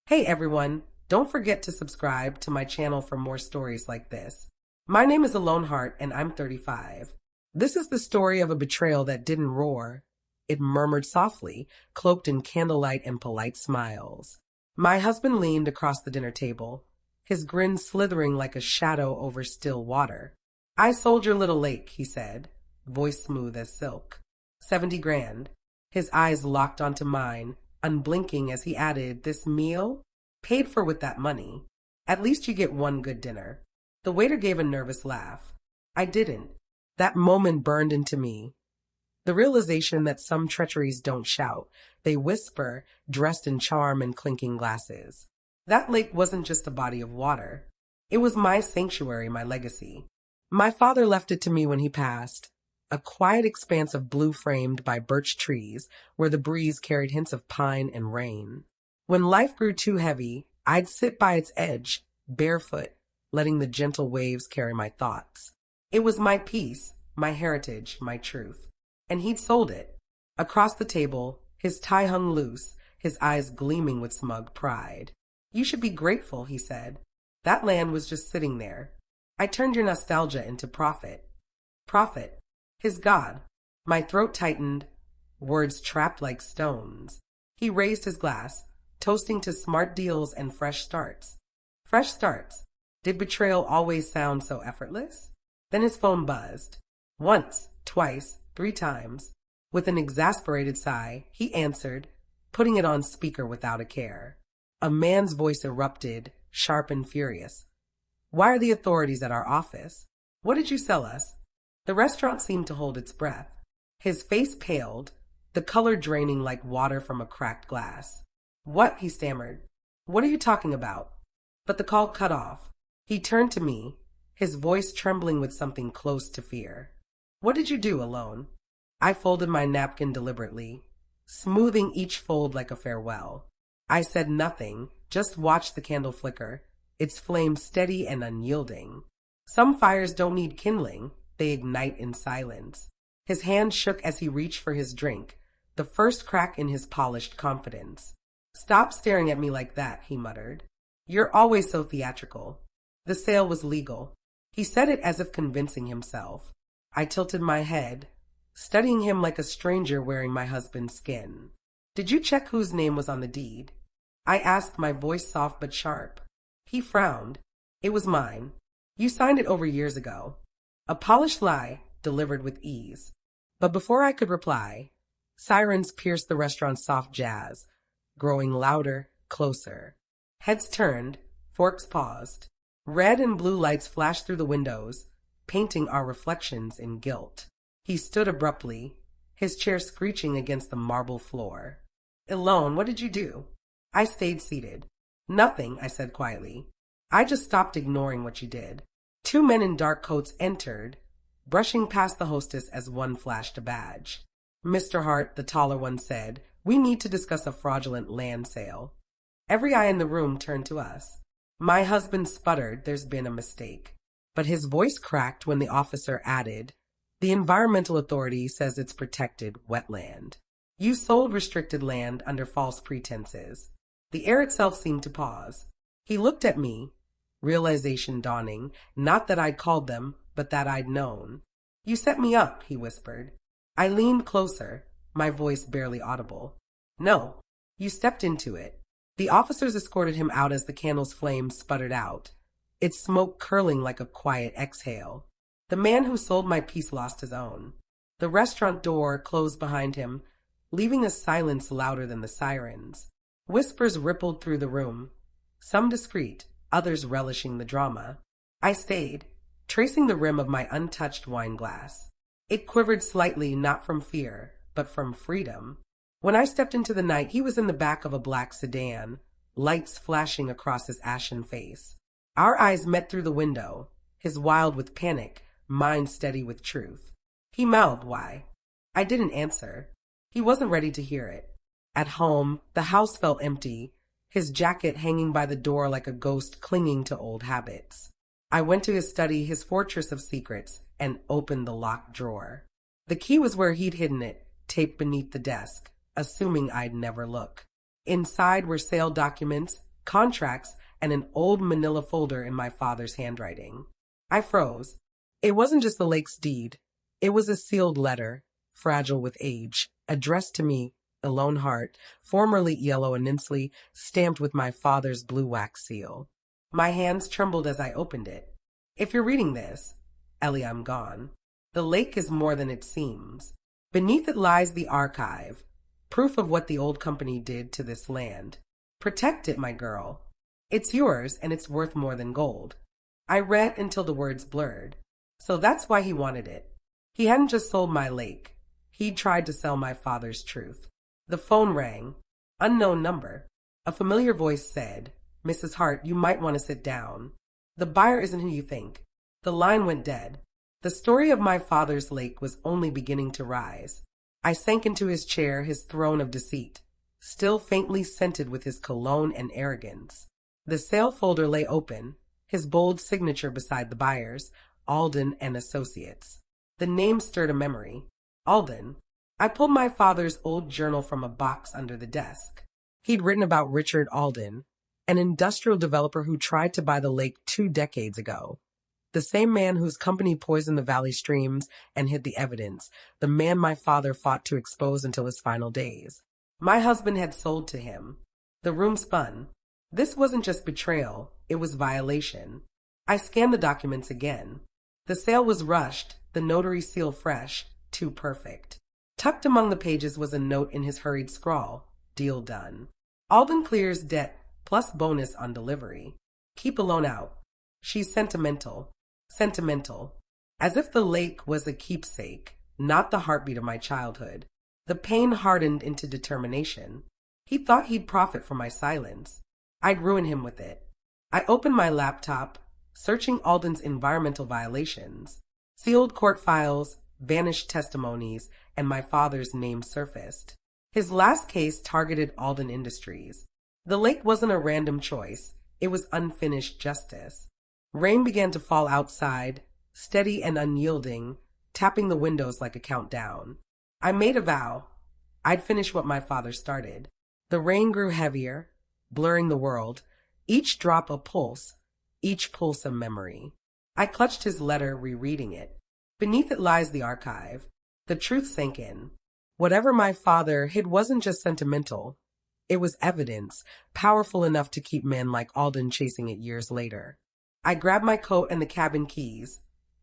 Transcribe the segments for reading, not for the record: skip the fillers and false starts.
Hey everyone, don't forget to subscribe to my channel for more stories like this. My name is Alone Heart and I'm 35. This is the story of a betrayal that didn't roar. It murmured softly, cloaked in candlelight and polite smiles. My husband leaned across the dinner table, his grin slithering like a shadow over still water. I sold your little lake, he said, voice smooth as silk. 70 grand. His eyes locked onto mine, unblinking as he added, this meal? Paid for with that money. At least you get one good dinner. The waiter gave a nervous laugh. I didn't. That moment burned into me. The realization that some treacheries don't shout. They whisper, dressed in charm and clinking glasses. That lake wasn't just a body of water. It was my sanctuary, my legacy. My father left it to me when he passed. A quiet expanse of blue framed by birch trees where the breeze carried hints of pine and rain. When life grew too heavy, I'd sit by its edge, barefoot, letting the gentle waves carry my thoughts. It was my peace, my heritage, my truth. And he'd sold it. Across the table, his tie hung loose, his eyes gleaming with smug pride. You should be grateful, he said. That land was just sitting there. I turned your nostalgia into profit. Profit. His God. My throat tightened, words trapped like stones. He raised his glass, toasting to smart deals and fresh starts. Fresh starts. Did betrayal always sound so effortless? Then his phone buzzed. Once, twice, 3 times. With an exasperated sigh, he answered, putting it on speaker without a care. A man's voice erupted, sharp and furious. Why are the authorities at our office? What did you sell us? The restaurant seemed to hold its breath. His face paled, the color draining like water from a cracked glass. What? He stammered. What are you talking about? But the call cut off. He turned to me, his voice trembling with something close to fear. What did you do, Alone? I folded my napkin deliberately, smoothing each fold like a farewell. I said nothing, just watched the candle flicker, its flame steady and unyielding. Some fires don't need kindling. They ignite in silence. His hand shook as he reached for his drink, the first crack in his polished confidence. Stop staring at me like that, he muttered. You're always so theatrical. The sale was legal. He said it as if convincing himself. I tilted my head, studying him like a stranger wearing my husband's skin. Did you check whose name was on the deed? I asked, my voice soft but sharp. He frowned. It was mine. You signed it over years ago. A polished lie, delivered with ease. But before I could reply, sirens pierced the restaurant's soft jazz, growing louder, closer. Heads turned, forks paused. Red and blue lights flashed through the windows, painting our reflections in gilt. He stood abruptly, his chair screeching against the marble floor. Alone, what did you do? I stayed seated. Nothing, I said quietly. I just stopped ignoring what you did. 2 men in dark coats entered, brushing past the hostess as one flashed a badge. Mr. Hart, the taller one, said, we need to discuss a fraudulent land sale. Every eye in the room turned to us. My husband sputtered, there's been a mistake. But his voice cracked when the officer added, the environmental authority says it's protected wetland. You sold restricted land under false pretenses. The air itself seemed to pause. He looked at me, realization dawning, not that I'd called them, but that I'd known. You set me up, he whispered. I leaned closer, my voice barely audible. No, you stepped into it. The officers escorted him out as the candle's flame sputtered out, its smoke curling like a quiet exhale. The man who sold my piece lost his own. The restaurant door closed behind him, leaving a silence louder than the sirens. Whispers rippled through the room, some discreet, others relishing the drama. I stayed, tracing the rim of my untouched wine glass. It quivered slightly, not from fear, but from freedom. When I stepped into the night, he was in the back of a black sedan, lights flashing across his ashen face. Our eyes met through the window, his wild with panic, mine steady with truth. He mouthed, why? I didn't answer. He wasn't ready to hear it. At home, the house felt empty, his jacket hanging by the door like a ghost clinging to old habits. I went to his study, his fortress of secrets, and opened the locked drawer. The key was where he'd hidden it, taped beneath the desk, assuming I'd never look. Inside were sale documents, contracts, and an old manila folder in my father's handwriting. I froze. It wasn't just the lake's deed. It was a sealed letter, fragile with age, addressed to me, a lone heart, formerly yellow and Ninsley, stamped with my father's blue wax seal. My hands trembled as I opened it. If you're reading this, Ellie, I'm gone. The lake is more than it seems. Beneath it lies the archive, proof of what the old company did to this land. Protect it, my girl. It's yours, and it's worth more than gold. I read until the words blurred. So that's why he wanted it. He hadn't just sold my lake. He'd tried to sell my father's truth. The phone rang. Unknown number. A familiar voice said, "Mrs. Hart, you might want to sit down. The buyer isn't who you think." The line went dead. The story of my father's lake was only beginning to rise. I sank into his chair, his throne of deceit, still faintly scented with his cologne and arrogance. The sale folder lay open, his bold signature beside the buyer's, Alden and Associates. The name stirred a memory. Alden. I pulled my father's old journal from a box under the desk. He'd written about Richard Alden, an industrial developer who tried to buy the lake 2 decades ago. The same man whose company poisoned the valley streams and hid the evidence, the man my father fought to expose until his final days. My husband had sold to him. The room spun. This wasn't just betrayal, it was violation. I scanned the documents again. The sale was rushed, the notary seal fresh, too perfect. Tucked among the pages was a note in his hurried scrawl. Deal done. Alden clears debt, plus bonus on delivery. Keep a loan out. She's sentimental. Sentimental. As if the lake was a keepsake, not the heartbeat of my childhood. The pain hardened into determination. He thought he'd profit from my silence. I'd ruin him with it. I opened my laptop, searching Alden's environmental violations. Sealed court files, vanished testimonies, and my father's name surfaced. His last case targeted Alden Industries. The lake wasn't a random choice. It was unfinished justice. Rain began to fall outside, steady and unyielding, tapping the windows like a countdown. I made a vow. I'd finish what my father started. The rain grew heavier, blurring the world, each drop a pulse, each pulse a memory. I clutched his letter, rereading it. Beneath it lies the archive. The truth sank in. Whatever my father hid wasn't just sentimental. It was evidence, powerful enough to keep men like Alden chasing it years later. I grabbed my coat and the cabin keys,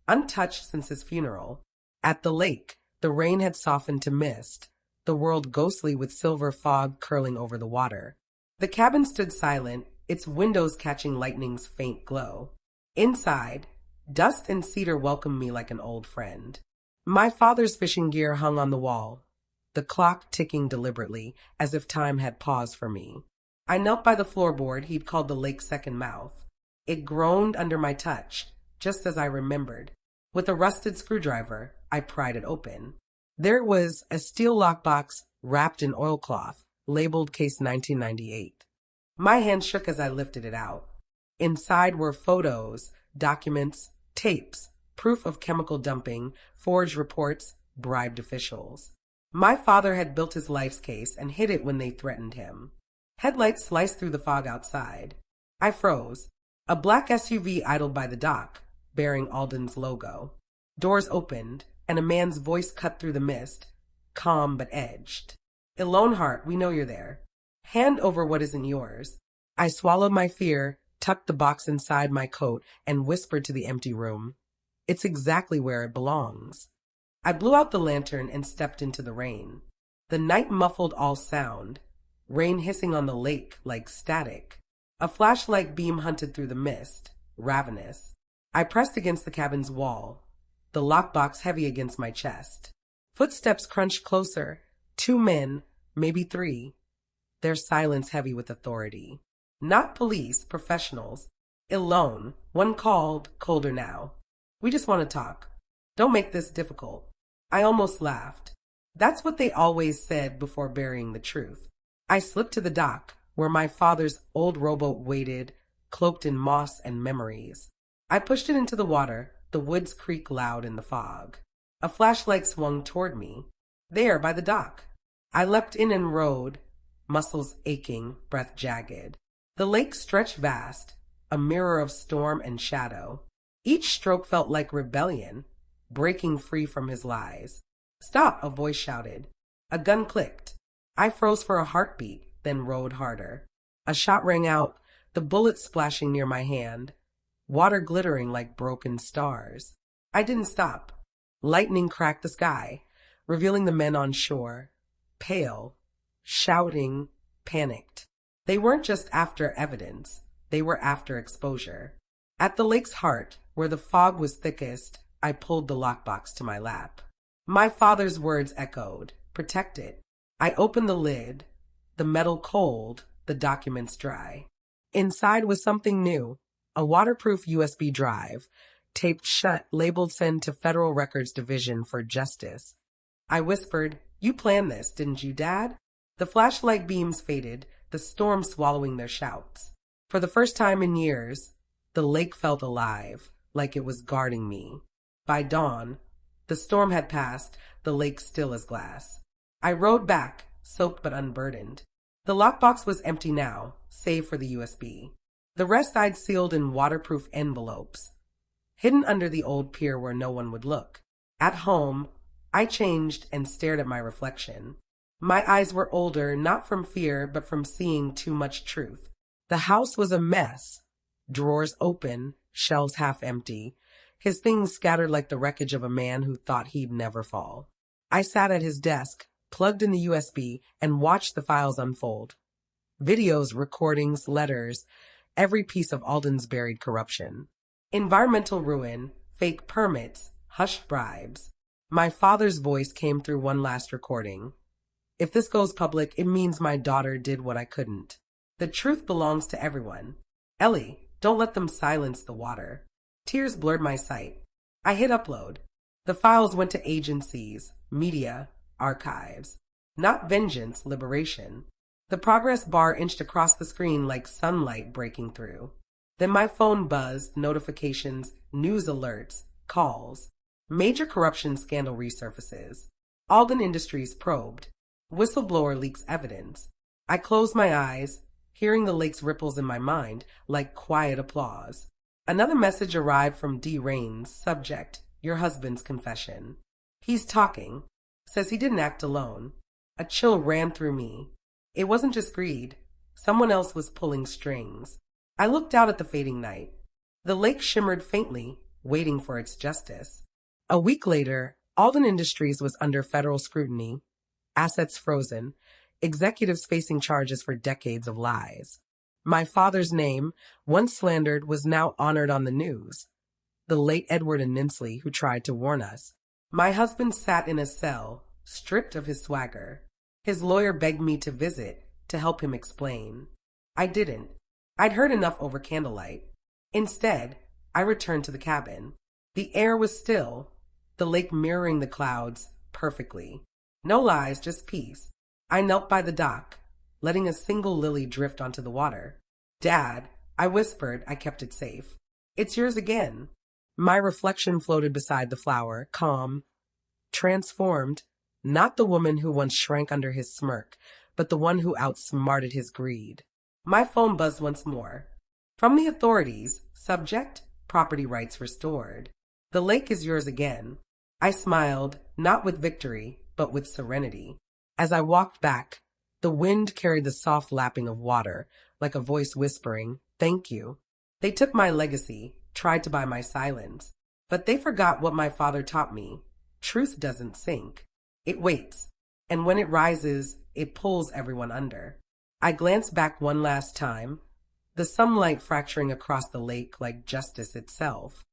untouched since his funeral. At the lake, the rain had softened to mist, the world ghostly with silver fog curling over the water. The cabin stood silent, its windows catching lightning's faint glow. Inside, dust and cedar welcomed me like an old friend. My father's fishing gear hung on the wall, the clock ticking deliberately, as if time had paused for me. I knelt by the floorboard he'd called the lake's second mouth. It groaned under my touch, just as I remembered. With a rusted screwdriver, I pried it open. There it was, a steel lockbox wrapped in oilcloth, labeled Case 1998. My hand shook as I lifted it out. Inside were photos, documents, tapes, proof of chemical dumping, forged reports, bribed officials. My father had built his life's case and hid it when they threatened him. Headlights sliced through the fog outside. I froze. A black SUV idled by the dock, bearing Alden's logo. Doors opened, and a man's voice cut through the mist, calm but edged. "Elone Hart, we know you're there. Hand over what isn't yours." I swallowed my fear, tucked the box inside my coat, and whispered to the empty room, "It's exactly where it belongs." I blew out the lantern and stepped into the rain. The night muffled all sound, rain hissing on the lake like static. A flashlight beam hunted through the mist, ravenous. I pressed against the cabin's wall, the lockbox heavy against my chest. Footsteps crunched closer. 2 men, maybe 3. Their silence heavy with authority. Not police, professionals. Alone, one called, colder now. "We just want to talk. Don't make this difficult." I almost laughed. That's what they always said before burying the truth. I slipped to the dock, where my father's old rowboat waited, cloaked in moss and memories. I pushed it into the water, the woods creak loud in the fog. A flashlight swung toward me. There, by the dock. I leapt in and rowed, muscles aching, breath jagged. The lake stretched vast, a mirror of storm and shadow. Each stroke felt like rebellion, breaking free from his lies. "Stop!" a voice shouted. A gun clicked. I froze for a heartbeat, then rowed harder. A shot rang out, the bullet splashing near my hand, water glittering like broken stars. I didn't stop. Lightning cracked the sky, revealing the men on shore, pale, shouting, panicked. They weren't just after evidence, they were after exposure. At the lake's heart, where the fog was thickest, I pulled the lockbox to my lap. My father's words echoed, "Protect it." I opened the lid, the metal cold, the documents dry. Inside was something new, a waterproof USB drive, taped shut, labeled "Send to Federal Records Division for Justice." I whispered, "You planned this, didn't you, Dad?" The flashlight beams faded, the storm swallowing their shouts. For the first time in years, the lake felt alive, like it was guarding me. By dawn, the storm had passed, the lake still as glass. I rowed back, soaked but unburdened. The lockbox was empty now, save for the USB. The rest I'd sealed in waterproof envelopes, hidden under the old pier where no one would look. At home, I changed and stared at my reflection. My eyes were older, not from fear, but from seeing too much truth. The house was a mess. Drawers open, shelves half empty, his things scattered like the wreckage of a man who thought he'd never fall. I sat at his desk, plugged in the USB, and watched the files unfold. Videos, recordings, letters, every piece of Alden's buried corruption. Environmental ruin, fake permits, hushed bribes. My father's voice came through one last recording. "If this goes public, it means my daughter did what I couldn't. The truth belongs to everyone. Ellie, don't let them silence the water." Tears blurred my sight. I hit upload. The files went to agencies, media, archives. Not vengeance, liberation. The progress bar inched across the screen like sunlight breaking through. Then my phone buzzed, notifications, news alerts, calls. Major corruption scandal resurfaces. Alden Industries probed. Whistleblower leaks evidence. I closed my eyes, hearing the lake's ripples in my mind like quiet applause. Another message arrived from D. Rains, subject, "Your husband's confession." "He's talking. Says he didn't act alone." A chill ran through me. It wasn't just greed. Someone else was pulling strings. I looked out at the fading night. The lake shimmered faintly, waiting for its justice. A week later, Alden Industries was under federal scrutiny, assets frozen, executives facing charges for decades of lies. My father's name, once slandered, was now honored on the news. The late Edward Ninsley, who tried to warn us. My husband sat in a cell, stripped of his swagger. His lawyer begged me to visit, to help him explain. I didn't. I'd heard enough over candlelight. Instead, I returned to the cabin. The air was still, the lake mirroring the clouds perfectly. No lies, just peace. I knelt by the dock, letting a single lily drift onto the water. "Dad," I whispered, I kept it safe. "It's yours again." My reflection floated beside the flower, calm, transformed, not the woman who once shrank under his smirk, but the one who outsmarted his greed. My phone buzzed once more. From the authorities, subject, property rights restored. "The lake is yours again." I smiled, not with victory, but with serenity. As I walked back, the wind carried the soft lapping of water, like a voice whispering, "Thank you." They took my legacy, tried to buy my silence, but they forgot what my father taught me. Truth doesn't sink. It waits, and when it rises, it pulls everyone under. I glanced back one last time, the sunlight fracturing across the lake like justice itself.